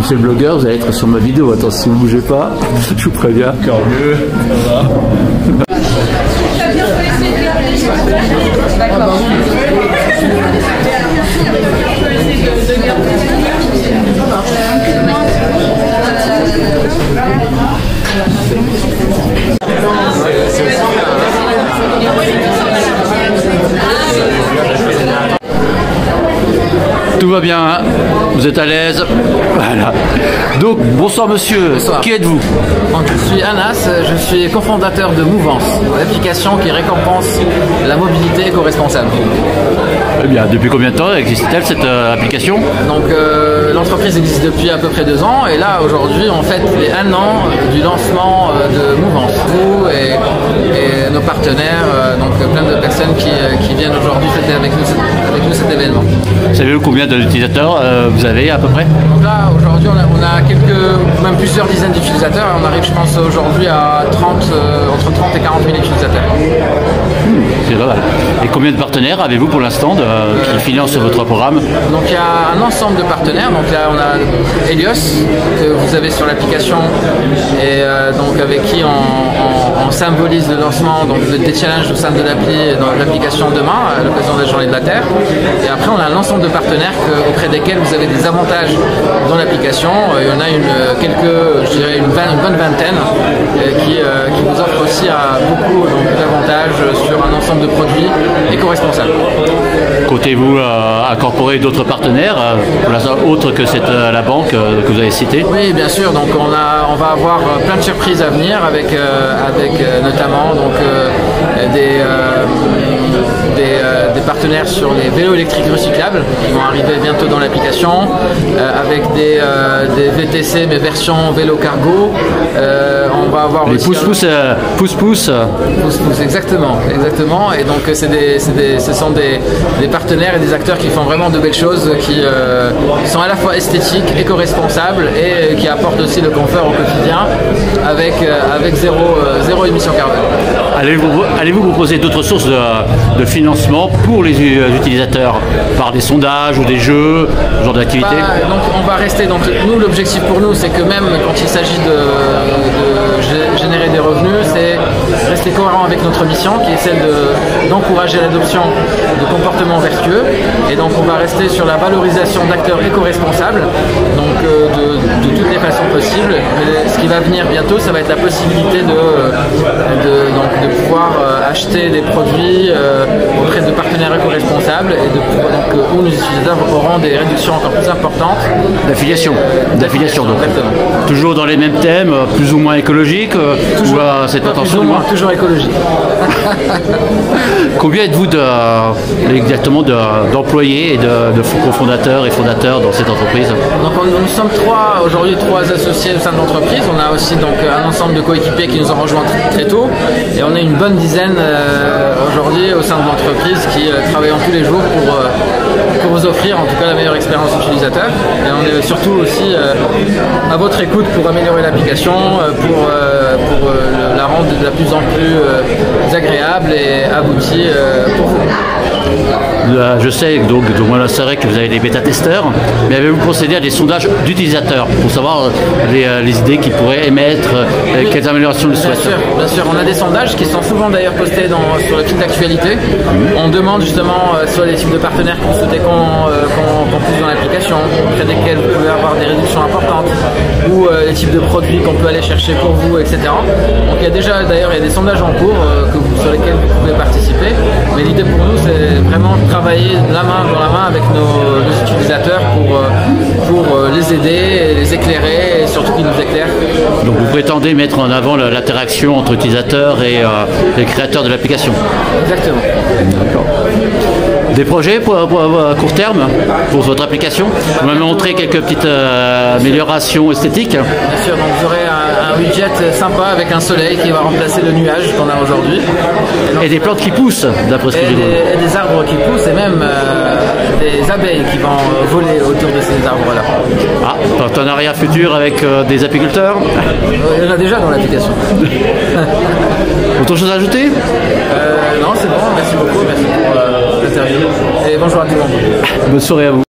Monsieur le blogueur, vous allez être sur ma vidéo. Attention, ne bougez pas. Je vous préviens. Encore mieux. Tout va bien, hein, vous êtes à l'aise. Voilà. Donc, bonsoir monsieur. Bonsoir. Qui êtes-vous? Je suis Anas, je suis cofondateur de Mouvance, l'application qui récompense la mobilité éco-responsable. Eh bien, depuis combien de temps existe-t-elle cette application? Donc l'entreprise existe depuis à peu près 2 ans et là aujourd'hui on fête les 1 an du lancement de Mouvance. Vous et nos partenaires, donc plein de personnes qui viennent aujourd'hui fêter avec nous cet événement. Savez-vous combien d'utilisateurs vous avez à peu près? Donc là aujourd'hui on a même plusieurs dizaines d'utilisateurs et on arrive je pense aujourd'hui à entre 30 et 40 000 utilisateurs. C'est pas mal. Et combien de partenaires avez-vous pour l'instant qui financent votre programme? Donc il y a un ensemble de partenaires. Donc là on a Helios que vous avez sur l'application et donc avec qui on symbolise le lancement donc des challenges au sein de l'appli dans l'application demain à l'occasion de la journée de la Terre. Et après on a un ensemble de partenaires auprès desquels vous avez des avantages dans l'application. Il y en a je dirais une bonne vingtaine qui vous offrent aussi beaucoup d'avantages sur un ensemble de produits éco-responsables. Comptez-vous incorporer d'autres partenaires, autres que la banque que vous avez citée? Oui, bien sûr. Donc on va avoir plein de surprises à venir avec notamment donc, des partenaires sur les vélos électriques recyclables qui vont arriver bientôt dans l'application, avec des VTC mais version vélo cargo. On va avoir les pouce-pouce. Exactement. Et donc ce sont des partenaires et des acteurs qui font vraiment de belles choses, qui sont à la fois esthétiques, éco-responsables et qui apportent aussi le confort au quotidien avec zéro émission carbone. Allez-vous proposer d'autres sources de financement pour les utilisateurs par des sondages ou des jeux, ce genre d'activité? Donc on va rester. Donc nous, l'objectif pour nous, c'est que même quand il s'agit de générer des revenus, c'est rester cohérent avec notre mission, qui est celle d'encourager l'adoption de comportements vertueux. Et donc on va rester sur la valorisation d'acteurs éco-responsables, donc de toutes les façons possibles. Mais ce qui va venir bientôt, ça va être la possibilité de pouvoir acheter des produits auprès de partenaires éco-responsables et où nos utilisateurs auront des réductions encore plus importantes. D'affiliation donc. Exactement. Toujours dans les mêmes thèmes, plus ou moins écologiques, ou à cette attention toujours écologique. Combien êtes-vous exactement d'employés et de cofondateurs et fondateurs dans cette entreprise? Donc nous sommes aujourd'hui trois associés au sein de l'entreprise. On a aussi donc un ensemble de coéquipiers qui nous ont rejoints très tôt et on est une bonne dizaine aujourd'hui au sein de l'entreprise qui travaillons tous les jours pour vous offrir en tout cas la meilleure expérience utilisateur. Et on est surtout aussi à votre écoute pour améliorer l'application, pour la rendre de plus en plus agréable et aboutie pour vous. Je sais, donc moi c'est vrai que vous avez des bêta-testeurs, mais avez-vous procédé à des sondages d'utilisateurs pour savoir les idées qu'ils pourraient émettre, quelles améliorations ils souhaitent? Bien sûr, on a des sondages qui sont souvent d'ailleurs postés sur le fil d'actualité. On demande justement soit les types de partenaires que vous souhaitez qu'on pousse dans l'application, auprès desquels vous pouvez avoir des réductions importantes, ou les types de produits qu'on peut aller chercher pour vous, etc. Donc il y a déjà d'ailleurs des sondages en cours sur lesquels vous pouvez participer, mais l'idée pour nous c'est vraiment de travailler la main dans la main avec nos utilisateurs pour les aider, les éclairer et surtout qu'ils nous éclairent. Donc vous prétendez mettre en avant l'interaction entre utilisateurs et les créateurs de l'application? Exactement. D'accord. Des projets à court terme pour votre application? Vous m'avez montré quelques petites améliorations esthétiques. Bien sûr, donc vous aurez un widget sympa avec un soleil qui va remplacer le nuage qu'on a aujourd'hui. Et des plantes qui poussent, d'après ce que j'ai vu. Et des arbres qui poussent et même des abeilles qui vont voler autour de ces arbres-là. Ah, partenariat futur avec des apiculteurs? Il y en a déjà dans l'application. Autre chose à ajouter? Non, c'est bon, merci beaucoup, merci pour l'interview. Et bonjour à tout le monde. Bonne soirée à vous.